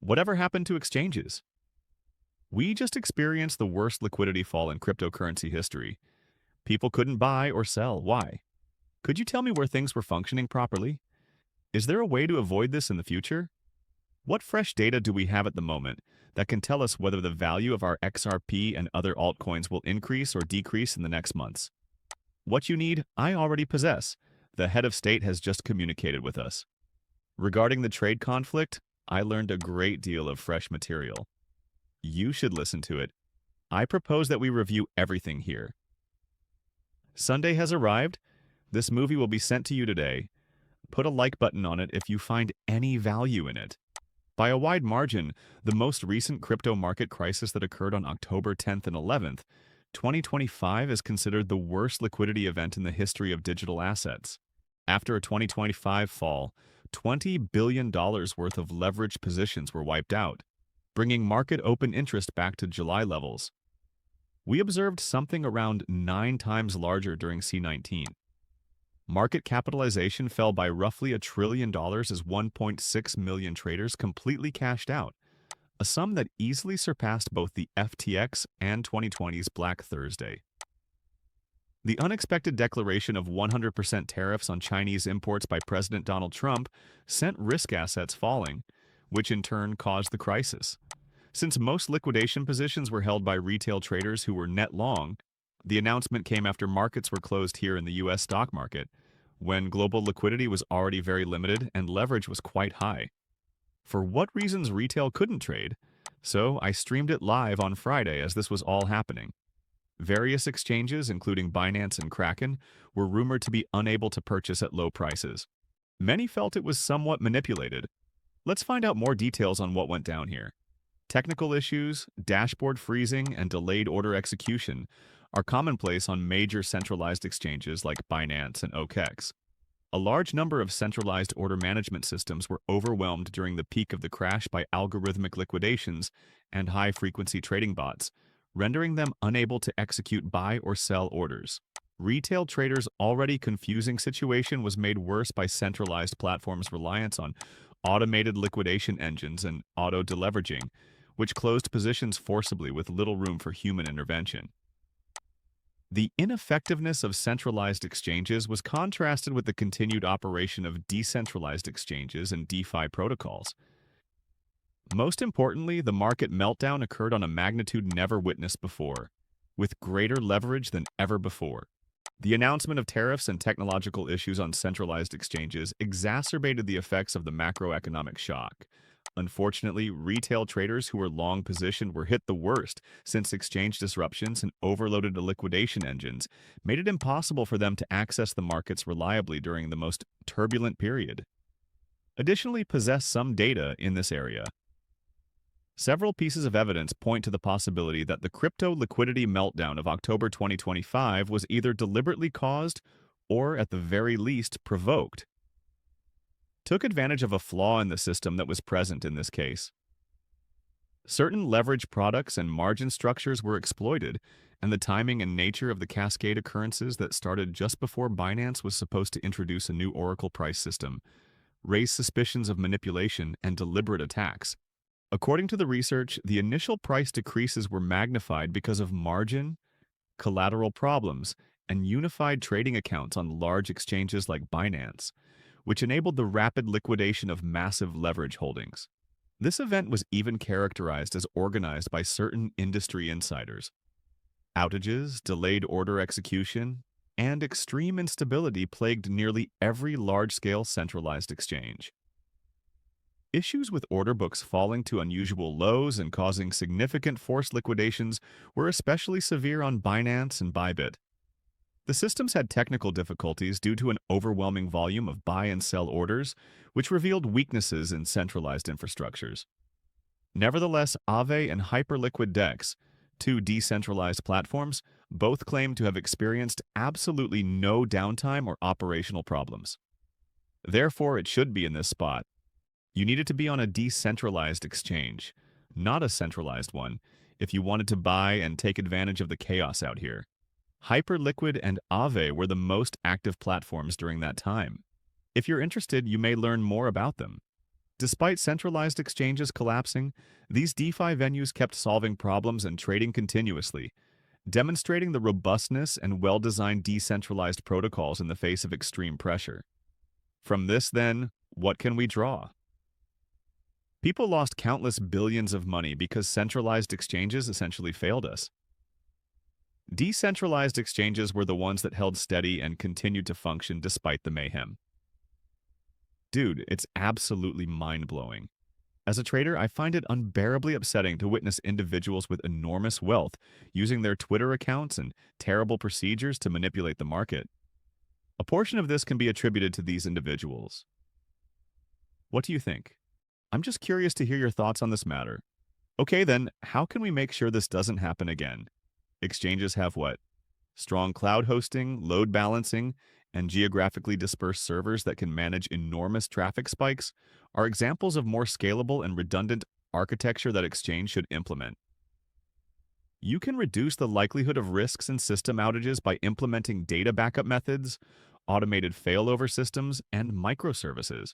Whatever happened to exchanges? We just experienced the worst liquidity fall in cryptocurrency history. People couldn't buy or sell. Why? Could you tell me where things were functioning properly? Is there a way to avoid this in the future? What fresh data do we have at the moment that can tell us whether the value of our XRP and other altcoins will increase or decrease in the next months? What you need, I already possess. The head of state has just communicated with us. Regarding the trade conflict, I learned a great deal of fresh material. You should listen to it. I propose that we review everything here. Sunday has arrived. This movie will be sent to you today. Put a like button on it if you find any value in it. By a wide margin, the most recent crypto market crisis that occurred on October 10th and 11th, 2025 is considered the worst liquidity event in the history of digital assets. After a 2025 fall, $20 billion worth of leveraged positions were wiped out, bringing market open interest back to July levels. We observed something around 9 times larger during C19. Market capitalization fell by roughly $1 trillion as 1.6 million traders completely cashed out, a sum that easily surpassed both the FTX and 2020's Black Thursday. The unexpected declaration of 100% tariffs on Chinese imports by President Donald Trump sent risk assets falling, which in turn caused the crisis. Since most liquidation positions were held by retail traders who were net long, the announcement came after markets were closed here in the U.S. stock market, when global liquidity was already very limited and leverage was quite high. For what reasons retail couldn't trade, so I streamed it live on Friday as this was all happening. Various exchanges, including Binance and Kraken, were rumored to be unable to purchase at low prices. Many felt it was somewhat manipulated. Let's find out more details on what went down here. Technical issues, dashboard freezing, and delayed order execution are commonplace on major centralized exchanges like Binance and OKEx. A large number of centralized order management systems were overwhelmed during the peak of the crash by algorithmic liquidations and high-frequency trading bots, rendering them unable to execute buy or sell orders. Retail traders' already confusing situation was made worse by centralized platforms' reliance on automated liquidation engines and auto-deleveraging, which closed positions forcibly with little room for human intervention. The ineffectiveness of centralized exchanges was contrasted with the continued operation of decentralized exchanges and DeFi protocols. Most importantly, the market meltdown occurred on a magnitude never witnessed before, with greater leverage than ever before. The announcement of tariffs and technological issues on centralized exchanges exacerbated the effects of the macroeconomic shock. Unfortunately, retail traders who were long positioned were hit the worst, since exchange disruptions and overloaded liquidation engines made it impossible for them to access the markets reliably during the most turbulent period. Additionally, possess some data in this area. Several pieces of evidence point to the possibility that the crypto liquidity meltdown of October 2025 was either deliberately caused or, at the very least, provoked. Took advantage of a flaw in the system that was present in this case. Certain leverage products and margin structures were exploited, and the timing and nature of the cascade occurrences that started just before Binance was supposed to introduce a new Oracle price system raised suspicions of manipulation and deliberate attacks. According to the research, the initial price decreases were magnified because of margin, collateral problems, and unified trading accounts on large exchanges like Binance, which enabled the rapid liquidation of massive leverage holdings. This event was even characterized as organized by certain industry insiders. Outages, delayed order execution, and extreme instability plagued nearly every large-scale centralized exchange. Issues with order books falling to unusual lows and causing significant forced liquidations were especially severe on Binance and Bybit. The systems had technical difficulties due to an overwhelming volume of buy and sell orders, which revealed weaknesses in centralized infrastructures. Nevertheless, Aave and Hyperliquid DEX, two decentralized platforms, both claim to have experienced absolutely no downtime or operational problems. Therefore, it should be in this spot. You needed to be on a decentralized exchange, not a centralized one, if you wanted to buy and take advantage of the chaos out here. Hyperliquid and Aave were the most active platforms during that time. If you're interested, you may learn more about them. Despite centralized exchanges collapsing, these DeFi venues kept solving problems and trading continuously, demonstrating the robustness and well-designed decentralized protocols in the face of extreme pressure. From this, then, what can we draw? People lost countless billions of money because centralized exchanges essentially failed us. Decentralized exchanges were the ones that held steady and continued to function despite the mayhem. Dude, it's absolutely mind-blowing. As a trader, I find it unbearably upsetting to witness individuals with enormous wealth using their Twitter accounts and terrible procedures to manipulate the market. A portion of this can be attributed to these individuals. What do you think? I'm just curious to hear your thoughts on this matter. Okay then, how can we make sure this doesn't happen again? Exchanges have what? Strong cloud hosting, load balancing, and geographically dispersed servers that can manage enormous traffic spikes are examples of more scalable and redundant architecture that Exchange should implement. You can reduce the likelihood of risks and system outages by implementing data backup methods, automated failover systems, and microservices.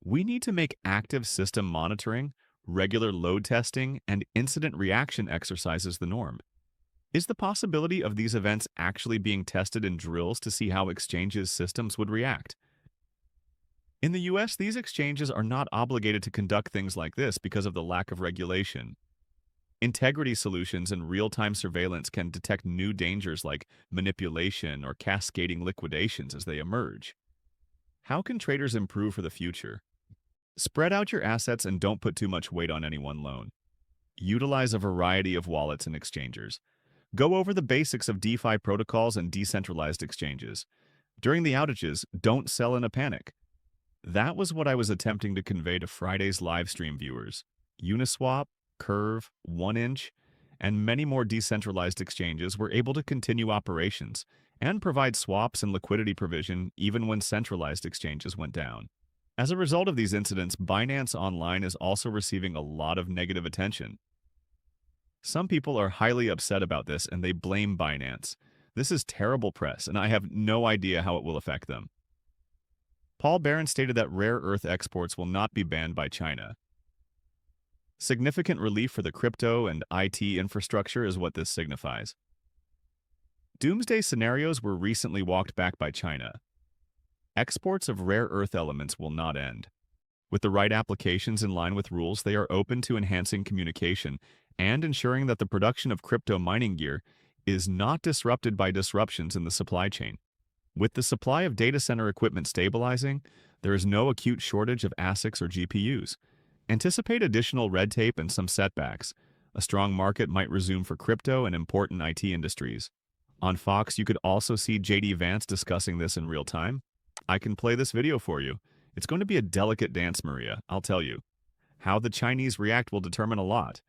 We need to make active system monitoring, regular load testing, and incident reaction exercises the norm. Is the possibility of these events actually being tested in drills to see how exchanges' systems would react? In the US, these exchanges are not obligated to conduct things like this because of the lack of regulation. Integrity solutions and real-time surveillance can detect new dangers like manipulation or cascading liquidations as they emerge. How can traders improve for the future? Spread out your assets and don't put too much weight on any one loan. Utilize a variety of wallets and exchangers. Go over the basics of DeFi protocols and decentralized exchanges. During the outages, don't sell in a panic. That was what I was attempting to convey to Friday's live stream viewers. Uniswap, Curve, 1inch, and many more decentralized exchanges were able to continue operations and provide swaps and liquidity provision even when centralized exchanges went down. As a result of these incidents, Binance Online is also receiving a lot of negative attention. Some people are highly upset about this and they blame Binance. This is terrible press, and I have no idea how it will affect them. Paul Barron stated that rare earth exports will not be banned by China. Significant relief for the crypto and IT infrastructure is what this signifies. Doomsday scenarios were recently walked back by China. Exports of rare earth elements will not end. With the right applications in line with rules, they are open to enhancing communication and ensuring that the production of crypto mining gear is not disrupted by disruptions in the supply chain. With the supply of data center equipment stabilizing, there is no acute shortage of ASICs or GPUs. Anticipate additional red tape and some setbacks. A strong market might resume for crypto and important IT industries. On Fox, you could also see JD Vance discussing this in real time. I can play this video for you. It's going to be a delicate dance, Maria, I'll tell you. How the Chinese react will determine a lot.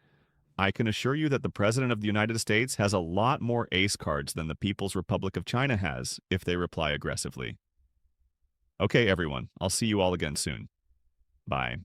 I can assure you that the President of the United States has a lot more ace cards than the People's Republic of China has if they reply aggressively. Okay, everyone, I'll see you all again soon. Bye.